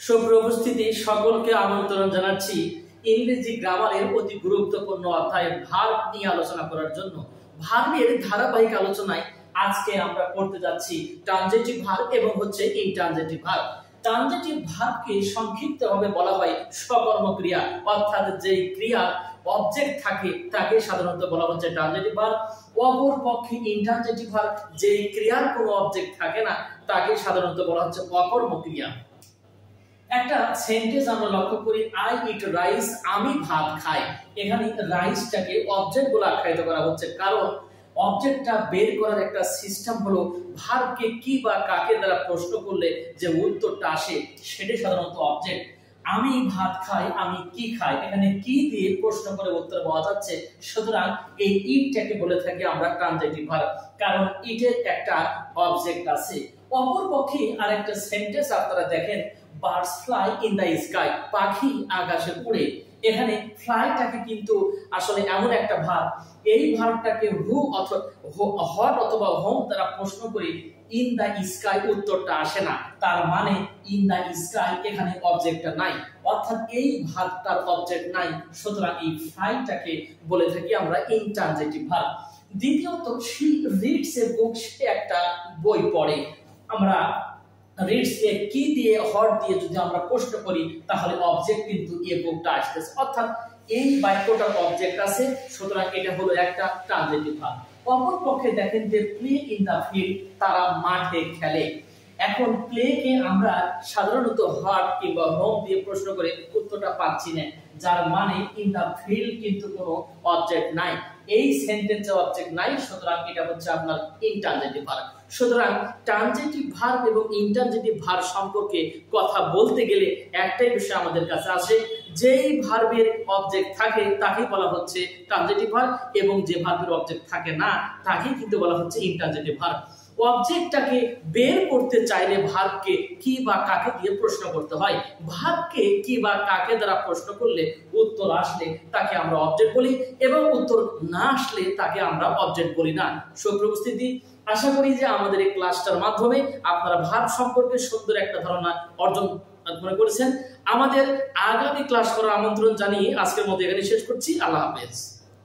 সুপ্রিয় উপস্থিতি, সকলকে আমন্ত্রণ জানাচ্ছি ইংরেজি গ্রামারের অতি গুরুত্বপূর্ণ অধ্যায় ভার্ব নিয়ে আলোচনা করার জন্য। ভার্বের ধারাবাহিক আলোচনায় আজকে আমরা করতে যাচ্ছি ট্রানজিটিভ ভার্ব এবং ইনট্রানজিটিভ ভার্ব। ট্রানজিটিভ ভার্বকে সংক্ষিপ্তভাবে বলা হয় সকর্ম ক্রিয়া, অর্থাৎ যেই ক্রিয়ার অবজেক্ট থাকে তাকে সাধারণত বলা হচ্ছে ট্রানজিটিভ ভার্ব। অপর পক্ষে ইনট্রানজিটিভ ভার্ব যেই ক্রিয়ার কোনো অবজেক্ট থাকে না তাকে সাধারণত বলা হচ্ছে অকর্ম ক্রিয়া। একটা সেন্টেন্স আমরা লক্ষ্য করি, আই ইট রাইস, আমি ভাত খাই। এখানে রাইসটাকে অবজেক্ট বলে আখ্যায়িত করা হচ্ছে, কারণ অবজেক্টটা বের করার একটা সিস্টেম হলো ভার্বকে কি বা কাকে দ্বারা প্রশ্ন করলে যে উত্তরটা আসে সেটা সাধারণত অবজেক্ট। আমি ভাত খাই, আমি কি খাই, এখানে কি দিয়ে প্রশ্ন করে উত্তর পাওয়া যাচ্ছে। সুতরাং এই ইটটাকে বলে থাকি আমরা ট্রানজিটিভ ভার্ব, কারণ ইটের একটা অবজেক্ট আছে। অপর পক্ষে আরেকটা সেন্টেন্স আপনারা দেখেন, birds fly in the sky, পাখি আকাশে উড়ে। এখানে ফ্লাইটাকে কিন্তু আসলে এমন একটা ভার্ব, এই ভার্বটাকে হু অথবা হট অথবা হোম দ্বারা প্রশ্ন করি, ইন দ্য স্কাই উত্তরটা আসে না। তার মানে ইন দ্য স্কাই এখানে অবজেক্টটা নাই, অর্থাৎ এই ভার্বটার অবজেক্ট নাই। সুতরাং এই ফ্লাইটাকে বলে থাকি আমরা ইনট্রানজিটিভ ভার্ব। দ্বিতীয়ত, শি রিডস এ বুক, সে একটা বই পড়ে। আমরা রিডস এ কি দিয়ে হট দিয়ে যদি আমরা প্রশ্ন করি তাহলে অবজেক্ট কিন্তু এ বুকটা আসতেছে, অর্থাৎ এই বাক্যটার অবজেক্ট আছে। সুতরাং এটা হলো একটা ট্রানজিটিভ ভার্ব। অপর পক্ষে দেখেন যে প্লে ইন দা ফিল্ড, তারা মাঠে খেলে। এখন প্লে কে আমরা সাধারণত হট কিংবা হোম দিয়ে প্রশ্ন করে উত্তরটা পাচ্ছি না, যার মানে ইন দা ফিল্ড কিন্তু কোনো অবজেক্ট নাই, এই সেন্টেন্সে অবজেক্ট নাই। সুতরাং এটা হচ্ছে আপনার ইনট্রানজিটিভ ভার্ব। সুতরাং ট্রানজিটিভ ভার্ব এবং ইনট্রানজিটিভ ভার্ব সম্পর্কে কথা বলতে গেলে একটাই বিষয় আমাদের কাছে আসে, যেই ভার্বের অবজেক্ট থাকে তাকে বলা হচ্ছে ট্রানজিটিভ ভার্ব, এবং যে ভার্বের অবজেক্ট থাকে না তাকে কিন্তু বলা হচ্ছে ইনট্রানজিটিভ ভার্ব। অবজেক্টটাকে বের করতে চাইলে ভার্বকে কি বা কাকে দিয়ে প্রশ্ন করতে হয়। ভার্বকে কি বা কাকে দ্বারা প্রশ্ন করলে উত্তর আসলে তাকে আমরা অবজেক্ট বলি, এবং উত্তর না আসলে তাকে আমরা অবজেক্ট বলি না। সুপ্রিয় উপস্থিতি, আশা করি যে আমাদের এই ক্লাসটার মাধ্যমে আপনারা ভার্ব সম্পর্কে সুন্দর একটা ধারণা অর্জন মনে করেছেন। আমাদের আগামী ক্লাস করার আমন্ত্রণ জানিয়ে আজকের মতো এখানে শেষ করছি। আল্লাহ হাফেজ।